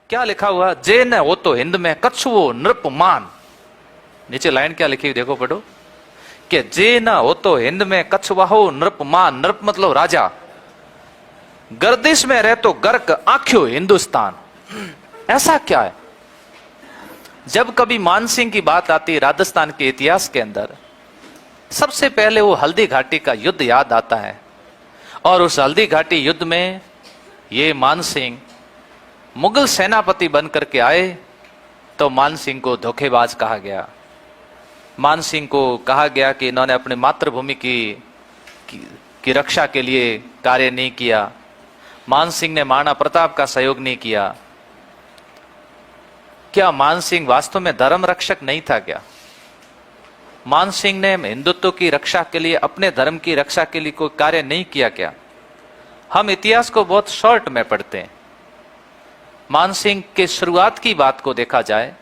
क्या लिखा हुआ, जे न हो तो हिंद में कछुओ नृपमान। नीचे लाइन क्या लिखी हुई देखो, पढ़ो कि जे न हो तो हिंद में कछुआ हो नृपमान। नृप मतलब राजा। गर्दिश में रहे तो गर्क आंख्यो हिंदुस्तान। ऐसा क्या है? जब कभी मानसिंह की बात आती है राजस्थान के इतिहास के अंदर, सबसे पहले वो हल्दी घाटी का युद्ध याद आता है। और उस हल्दी घाटी युद्ध में ये मानसिंह मुगल सेनापति बन करके आए, तो मानसिंह को धोखेबाज कहा गया। मानसिंह को कहा गया कि इन्होंने अपनी मातृभूमि की रक्षा के लिए कार्य नहीं किया। मानसिंह ने महाराणा प्रताप का सहयोग नहीं किया। क्या मानसिंह वास्तव में धर्म रक्षक नहीं था क्या? मानसिंह ने हिंदुत्व की रक्षा के लिए, अपने धर्म की रक्षा के लिए कोई कार्य नहीं किया क्या? हम इतिहास को बहुत शॉर्ट में पढ़ते हैं। मानसिंह के शुरुआत की बात को देखा जाए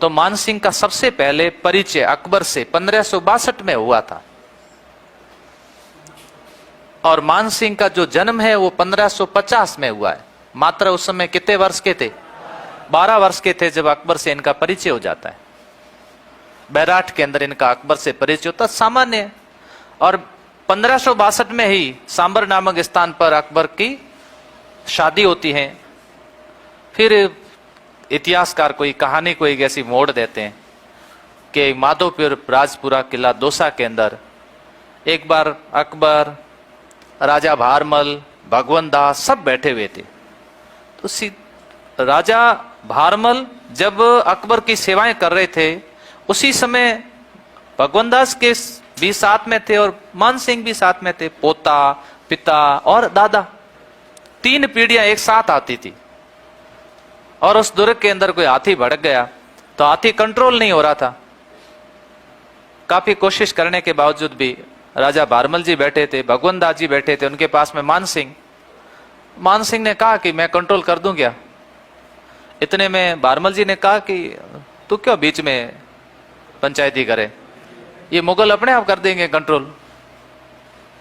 तो मानसिंह का सबसे पहले परिचय अकबर से 1562 में हुआ था। और मानसिंह का जो जन्म है वो 1550 में हुआ है। मात्र उस समय कितने वर्ष के थे? 12 वर्ष के थे जब अकबर से इनका परिचय हो जाता है। बैराठ के अंदर इनका अकबर से परिचय होता सामान्य है। और 1562 में ही सांबर नामक स्थान पर अकबर की शादी होती है। फिर इतिहासकार कोई कहानी को एक ऐसी मोड़ देते हैं कि माधोपुर राजपुरा किला दौसा के अंदर एक बार अकबर, राजा भारमल, भगवंत दास सब बैठे हुए थे। तो राजा भारमल जब अकबर की सेवाएं कर रहे थे, उसी समय भगवंत दास के भी साथ में थे और मानसिंह भी साथ में थे। पोता, पिता और दादा, 3 पीढ़ियां एक साथ आती थी। और उस दुर्ग के अंदर कोई हाथी भड़क गया तो हाथी कंट्रोल नहीं हो रहा था। काफी कोशिश करने के बावजूद भी राजा भारमल जी बैठे थे, भगवंत दास जी बैठे थे, उनके पास में मानसिंह ने कहा कि मैं कंट्रोल कर दूं क्या? इतने में भारमल जी ने कहा कि तू क्यों बीच में पंचायती करे, ये मुगल अपने आप कर देंगे कंट्रोल।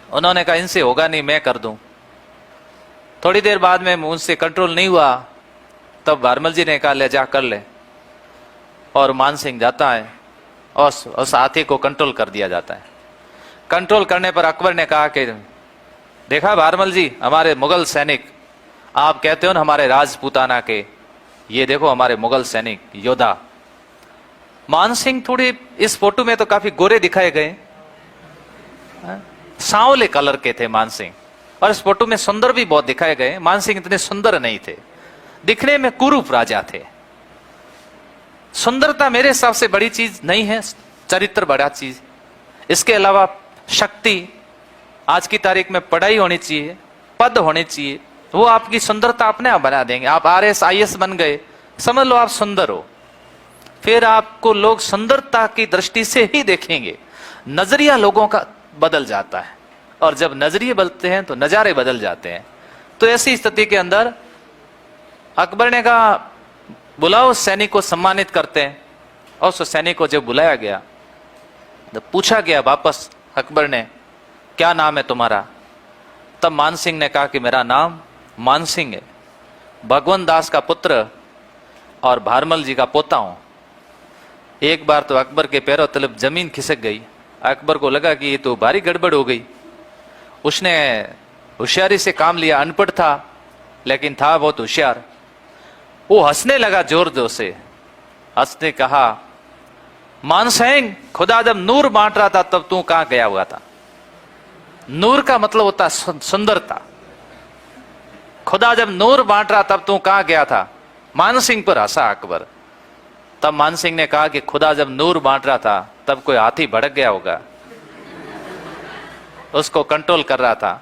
उन्होंने कहा इनसे होगा नहीं, मैं कर दूं। थोड़ी देर बाद में उनसे कंट्रोल नहीं हुआ, तब भारमल जी ने कहा ले जा कर ले। और मानसिंह जाता है और उस हाथी को कंट्रोल कर दिया जाता है। कंट्रोल करने पर अकबर ने कहा कि देखा भारमल जी, हमारे मुगल सैनिक, आप कहते हो ना हमारे राजपूताना के, ये देखो हमारे मुगल सैनिक योद्धा। मानसिंह थोड़ी इस फोटो में तो काफी गोरे दिखाए गए, सांवले कलर के थे मानसिंह। और इस फोटो में सुंदर भी बहुत दिखाए गए। मानसिंह इतने सुंदर नहीं थे, दिखने में कुरूप राजा थे। सुंदरता मेरे हिसाब से बड़ी चीज नहीं है, चरित्र बड़ा चीज। इसके अलावा शक्ति, आज की तारीख में पढ़ाई होनी चाहिए, पद होने चाहिए, वो आपकी सुंदरता अपने आप बना देंगे। आप RS IS बन गए, समझ लो आप सुंदर हो, फिर आपको लोग सुंदरता की दृष्टि से ही देखेंगे। नजरिया लोगों का बदल जाता है, और जब नजरिए बदलते हैं तो नजारे बदल जाते हैं। तो ऐसी स्थिति के अंदर अकबर ने कहा बुलाओ सैनिक को, सम्मानित करते हैं। और उस सैनिक को जब बुलाया गया तो पूछा गया वापस अकबर ने, क्या नाम है तुम्हारा? तब मानसिंह ने कहा कि मेरा नाम मानसिंह है, भगवंत दास का पुत्र और भारमल जी का पोता हूं। एक बार तो अकबर के पैरों तले जमीन खिसक गई। अकबर को लगा कि ये तो भारी गड़बड़ हो गई। उसने होशियारी से काम लिया, अनपढ़ था लेकिन था बहुत होशियार। वो हंसने लगा जोर जोर से। हंसने कहा, मानसिंह, खुदा जब नूर बांट रहा था तब तू कहां गया हुआ था? नूर का मतलब होता है सुंदरता। खुदा जब नूर बांट रहा तब तू कहां गया था? मानसिंह पर हंसा अकबर। तब मानसिंह ने कहा कि खुदा जब नूर बांट रहा था तब कोई हाथी भड़क गया होगा, उसको कंट्रोल कर रहा था।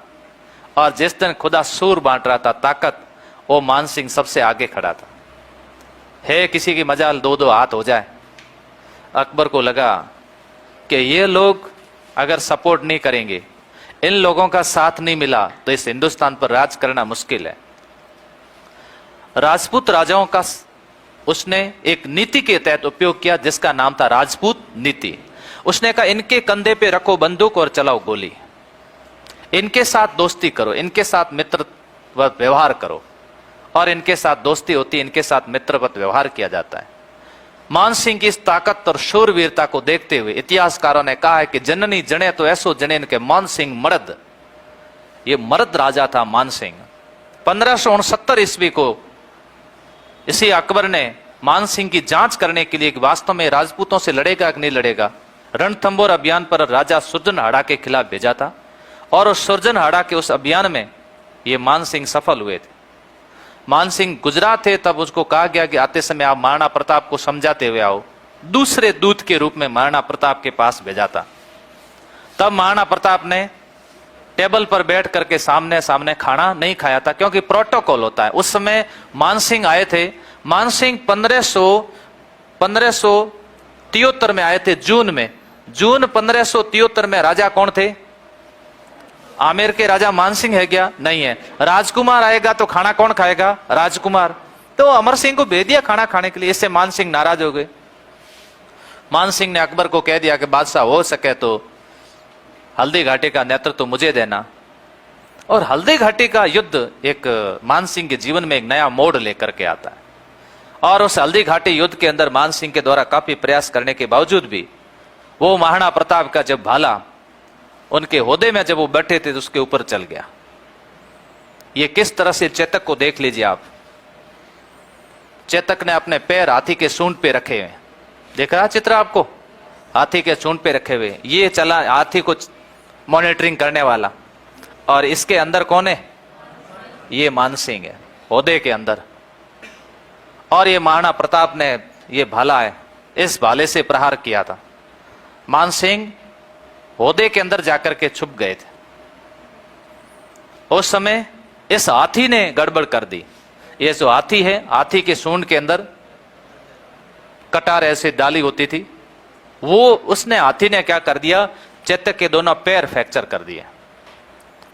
और जिस दिन खुदा सूर बांट रहा था, ताकत, वो मानसिंह सबसे आगे खड़ा था। है किसी की मजाल 2-2 हाथ हो जाए। अकबर को लगा कि ये लोग अगर सपोर्ट नहीं करेंगे, इन लोगों का साथ नहीं मिला तो इस हिंदुस्तान पर राज करना मुश्किल है। राजपूत राजाओं का उसने एक नीति के तहत उपयोग किया जिसका नाम था राजपूत नीति। उसने कहा इनके कंधे पे रखो बंदूक और चलाओ गोली, इनके साथ दोस्ती करो, इनके साथ मित्र व्यवहार करो। और इनके साथ दोस्ती होती है, इनके साथ मित्रवत व्यवहार किया जाता है। मान सिंह की इस ताकत और शूरवीरता को देखते हुए इतिहासकारों ने कहा है कि जननी जने तो ऐसो जने इनके मान सिंह मर्द, ये मर्द राजा था मान सिंह। 1569 ईस्वी को इसी अकबर ने मान सिंह की जांच करने के लिए कि वास्तव में राजपूतों से लड़ेगा कि नहीं लड़ेगा, रणथंबोर अभियान पर राजा सुरजनहाड़ा के खिलाफ भेजा था। और उस सुरजनहाड़ा के उस अभियान में ये मान सिंह सफल हुए थे। मान सिंह गुजरात थे, तब उसको कहा गया कि आते समय आप महाराणा प्रताप को समझाते हुए आओ। दूसरे दूत के रूप में महाराणा प्रताप के पास भेजा था। तब महाराणा प्रताप ने टेबल पर बैठ करके सामने सामने खाना नहीं खाया था, क्योंकि प्रोटोकॉल होता है। उस समय मान सिंह आए थे। मान सिंह 1573 में आए थे, जून में। जून 1573 में राजा कौन थे? आमेर के राजा मान सिंह है क्या? नहीं है। राजकुमार आएगा तो खाना कौन खाएगा? राजकुमार। तो अमर सिंह को भेज दिया खाना खाने के लिए। इससे मान सिंह नाराज हो गए। मान सिंह ने अकबर को कह दिया कि बादशाह हो सके तो हल्दी घाटी का नेतृत्व तो मुझे देना। और हल्दी घाटी का युद्ध एक मान सिंह के जीवन में एक नया मोड़ लेकर के आता है। और उस हल्दी घाटी युद्ध के अंदर मान सिंह के द्वारा काफी प्रयास करने के बावजूद भी वो महाराणा प्रताप का जब भाला उनके होदे में जब वो बैठे थे तो उसके ऊपर चल गया। ये किस तरह से चेतक को देख लीजिए आप। चेतक ने अपने पैर हाथी के सूंड पे रखे हुए, देख रहा चित्र आपको? हाथी के सूंड पे रखे हुए। ये चला हाथी को मॉनिटरिंग करने वाला। और इसके अंदर कौन है? ये मान सिंह है होदे के अंदर। और ये महाराणा प्रताप ने ये भाला है, इस भाले से प्रहार किया था। मान सिंह होदे के अंदर जाकर के छुप गए थे। उस समय इस हाथी ने गड़बड़ कर दी। ये जो हाथी है, हाथी के सूंड के अंदर कटार ऐसे डाली होती थी, वो उसने हाथी ने क्या कर दिया, चेतक के दोनों पैर फ्रैक्चर कर दिए।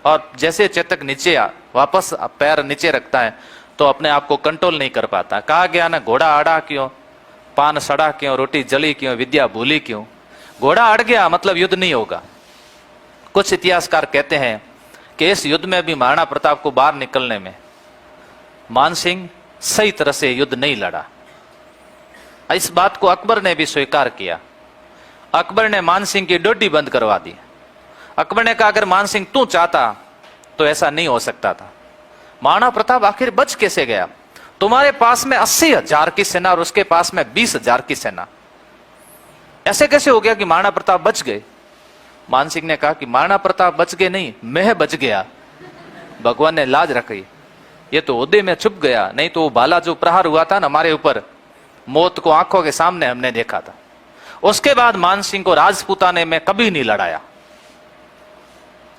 और जैसे चेतक नीचे वापस पैर नीचे रखता है तो अपने आप को कंट्रोल नहीं कर पाता। कहा गया ना, घोड़ा आड़ा क्यों, पान सड़ा क्यों, रोटी जली क्यों, विद्या भूली क्यों। घोड़ा अड़ गया मतलब युद्ध नहीं होगा। कुछ इतिहासकार कहते हैं कि इस युद्ध में भी महाराणा प्रताप को बाहर निकलने में मान सिंह सही तरह से युद्ध नहीं लड़ा। इस बात को अकबर ने भी स्वीकार किया। अकबर ने मान सिंह की डोडी बंद करवा दी। अकबर ने कहा अगर मान सिंह तू चाहता तो ऐसा नहीं हो सकता था। महाराणा प्रताप आखिर बच कैसे गया? तुम्हारे पास में 80,000 की सेना और उसके पास में 20,000 की सेना, ऐसे कैसे हो गया कि महाराणा प्रताप बच गए? मान सिंह ने कहा कि महाराणा प्रताप बच गए नहीं, मैं बच गया। भगवान ने लाज रखी। ये तो ओहदे में छुप गया, नहीं तो वो भाला जो प्रहार हुआ था ना हमारे ऊपर, मौत को आंखों के सामने हमने देखा था। उसके बाद मान सिंह को राजपूताने में कभी नहीं लड़ाया।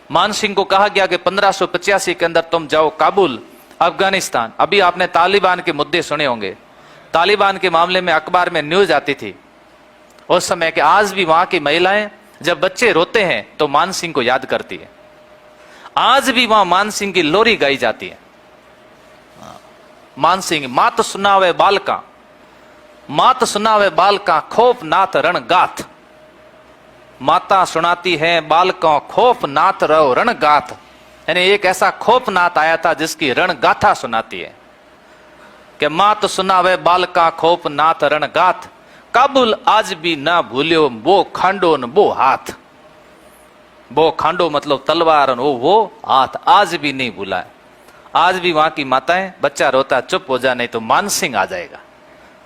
मान सिंह को कहा गया कि 1585 के अंदर तुम जाओ काबुल, अफगानिस्तान। अभी आपने तालिबान के मुद्दे सुने होंगे। तालिबान के मामले में अखबार में न्यूज आती थी उस समय कि आज भी वहां की महिलाएं जब बच्चे रोते हैं तो मान सिंह को याद करती है। आज भी वहां मान सिंह की लोरी गाई जाती है। मान सिंह मात सुनावे बालका, मात सुनावे बालका, खौफ नाथ रण गाथ। माता सुनाती है बालकों, खौफ नाथ रहो रण गाथ। यानी एक ऐसा खौफ नाथ आया था जिसकी रण गाथा सुनाती है कि मात सुनावे बालका, खौफ नाथ रण गाथ। काबुल आज भी ना भूल्यो वो खांडो न वो हाथ। वो खांडो मतलब तलवार, वो हाथ आज भी नहीं भूला है। आज भी वहां की माताएं, बच्चा रोता चुप हो जा नहीं तो मान सिंह आ जाएगा।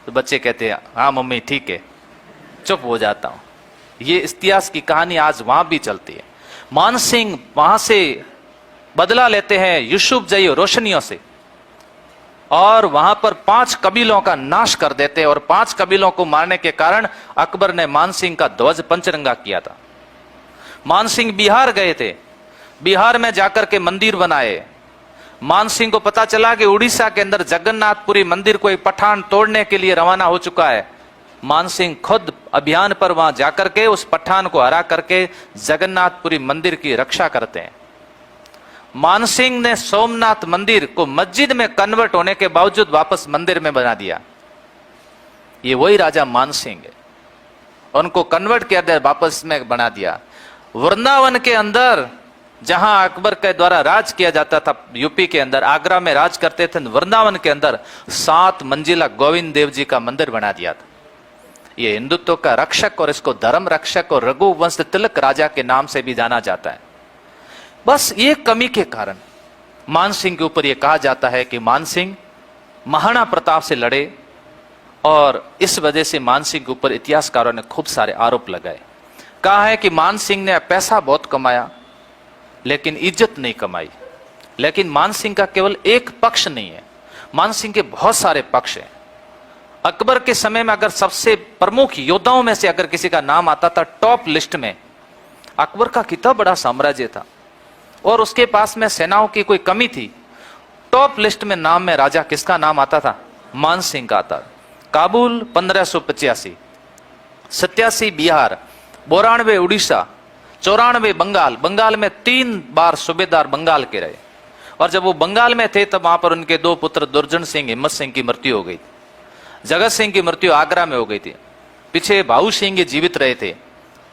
तो बच्चे कहते हैं हाँ मम्मी ठीक है, चुप हो जाता हूं। ये इतिहास की कहानी आज वहां भी चलती है। मान सिंह वहां से बदला लेते हैं यूसुफ जई रोशनियों से और वहां पर 5 कबीलों का नाश कर देते हैं। और 5 कबीलों को मारने के कारण अकबर ने मान सिंह का ध्वज पंचरंगा किया था। मान सिंह बिहार गए थे, बिहार में जाकर के मंदिर बनाए। मान सिंह को पता चला कि उड़ीसा के अंदर जगन्नाथपुरी मंदिर को एक पठान तोड़ने के लिए रवाना हो चुका है। मान सिंह खुद अभियान पर वहां जाकर के उस पठान को हरा करके जगन्नाथपुरी मंदिर की रक्षा करते हैं। मान सिंह ने सोमनाथ मंदिर को मस्जिद में कन्वर्ट होने के बावजूद वापस मंदिर में बना दिया। ये वही राजा मान सिंह है, उनको कन्वर्ट किया, वापस में बना दिया। वृंदावन के अंदर जहां अकबर के द्वारा राज किया जाता था यूपी के अंदर, आगरा में राज करते थे, वृंदावन के अंदर 7 मंजिला गोविंद देव जी का मंदिर बना दिया था। ये हिंदुत्व का रक्षक और इसको धर्म रक्षक और रघुवंश तिलक राजा के नाम से भी जाना जाता है। बस ये कमी के कारण मानसिंह के ऊपर यह कहा जाता है कि मानसिंह महाराणा प्रताप से लड़े, और इस वजह से मानसिंह के ऊपर इतिहासकारों ने खूब सारे आरोप लगाए। कहा है कि मानसिंह ने पैसा बहुत कमाया लेकिन इज्जत नहीं कमाई। लेकिन मानसिंह का केवल एक पक्ष नहीं है, मानसिंह के बहुत सारे पक्ष हैं। अकबर के समय में अगर सबसे प्रमुख योद्धाओं में से अगर किसी का नाम आता था टॉप लिस्ट में, अकबर का कितना बड़ा साम्राज्य था और उसके पास में सेनाओं की कोई कमी थी, टॉप लिस्ट में नाम में राजा किसका नाम आता था? मानसिंह का आता। काबुल 1585, 87 बिहार, 92 उड़ीसा, 94 बंगाल। बंगाल में 3 बार सूबेदार बंगाल के रहे, और जब वो बंगाल में थे तब वहां पर उनके 2 पुत्र दुर्जन सिंह, हिम्मत सिंह की मृत्यु हो गई। जगत सिंह की मृत्यु आगरा में हो गई थी, पीछे भाऊ सिंह जीवित रहे थे।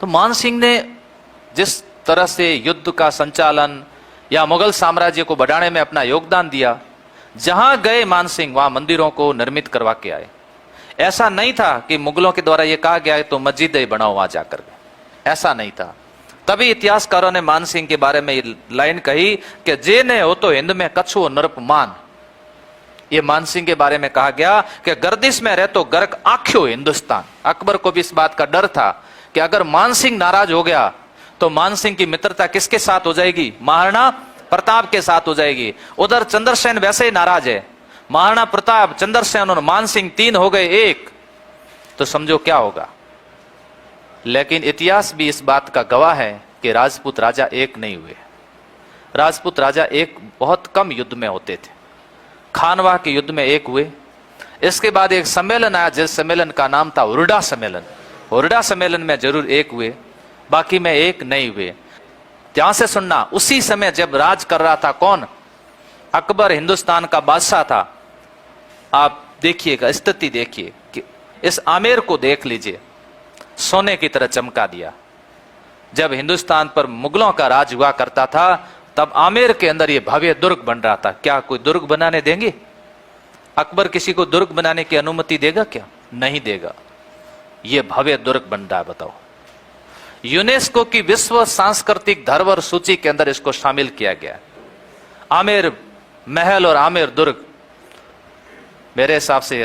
तो मान सिंह ने जिस तरह से युद्ध का संचालन या मुगल साम्राज्य को बढ़ाने में अपना योगदान दिया, जहां गए मान सिंह वहां मंदिरों को निर्मित करवा के आए। ऐसा नहीं था कि मुगलों के द्वारा यह कहा गया है तो मस्जिदें बनाओ वहां जाकर, ऐसा नहीं था। तभी इतिहासकारों ने मान सिंह के बारे में ये लाइन कही कि जे ने हो तो हिंद में कछुओ नरप मान। ये मान सिंह के बारे में कहा गया कि गर्दिश में रहे तो गर्क आख्यो हिंदुस्तान। अकबर को भी इस बात का डर था कि अगर मान सिंह नाराज हो गया तो मान सिंह की मित्रता किसके साथ हो जाएगी? महाराणा प्रताप के साथ हो जाएगी। उधर चंद्रसेन वैसे ही नाराज है, महाराणा प्रताप, चंद्रसेन और मान सिंह 3 हो गए 1, तो समझो क्या होगा। लेकिन इतिहास भी इस बात का गवाह है कि राजपूत राजा एक नहीं हुए। राजपूत राजा एक बहुत कम युद्ध में होते थे। खानवा के युद्ध में एक हुए, इसके बाद एक सम्मेलन आया जिस सम्मेलन का नाम था हुरडा सम्मेलन। हुरडा सम्मेलन में जरूर एक हुए, बाकी में एक नहीं हुए। ध्यान से सुनना, उसी समय जब राज कर रहा था कौन? अकबर हिंदुस्तान का बादशाह था। आप देखिएगा, स्थिति देखिए कि इस आमेर को देख लीजिए, सोने की तरह चमका दिया। जब हिंदुस्तान पर मुगलों का राज हुआ करता था तब आमेर के अंदर यह भव्य दुर्ग बन रहा था। क्या कोई दुर्ग बनाने देंगे? अकबर किसी को दुर्ग बनाने की अनुमति देगा क्या? नहीं देगा। यह भव्य दुर्ग बन रहा है। बताओ, यूनेस्को की विश्व सांस्कृतिक धरोहर सूची के अंदर इसको शामिल किया गया। आमेर महल और आमेर दुर्ग, मेरे हिसाब से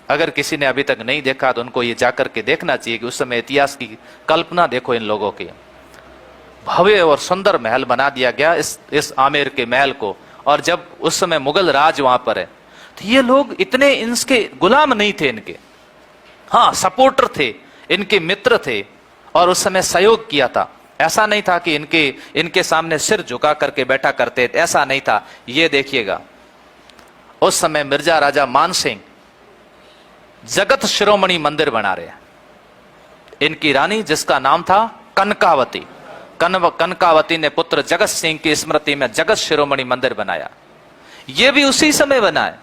अगर किसी ने अभी तक नहीं देखा तो उनको ये जाकर के देखना चाहिए कि उस समय इतिहास की कल्पना देखो इन लोगों की। भव्य और सुंदर महल बना दिया गया इस आमेर के महल को। और जब उस समय मुगल राज वहां पर है तो ये लोग इतने इनके गुलाम नहीं थे, इनके हाँ सपोर्टर थे, इनके मित्र थे और उस समय सहयोग किया था। ऐसा नहीं था कि इनके सामने सिर झुका करके बैठा करते, ऐसा नहीं था। ये देखिएगा, उस समय मिर्जा राजा मानसिंह जगत शिरोमणि मंदिर बना रहे हैं। इनकी रानी जिसका नाम था कनकावती, कनकावती ने पुत्र जगत सिंह की स्मृति में जगत शिरोमणि मंदिर बनाया। यह भी उसी समय बना है,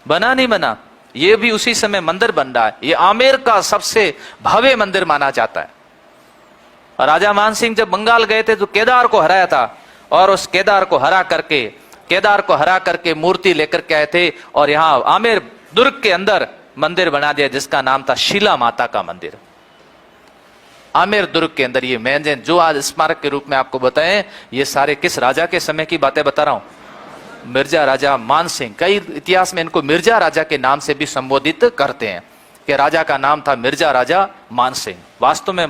बना नहीं बना, यह भी उसी समय मंदिर बन रहा है। यह आमेर का सबसे भव्य मंदिर माना जाता है। राजा मानसिंह जब बंगाल गए थे तो केदार को हराया था, और उस केदार को हरा करके मूर्ति लेकर के आए थे और यहां आमेर दुर्ग के अंदर मंदिर बना दिया जिसका नाम था शीला माता का मंदिर। आमेर दुर्ग के अंदर ये मैंने जो आज स्मारक के रूप में आपको बताएं, ये सारे किस राजा के समय की बातें बता रहा हूं? मिर्जा राजा मानसिंह। कई इतिहास में इनको मिर्जा राजा के नाम से भी संबोधित करते हैं कि राजा का नाम था मिर्जा राजा मानसिंह। वास्तव में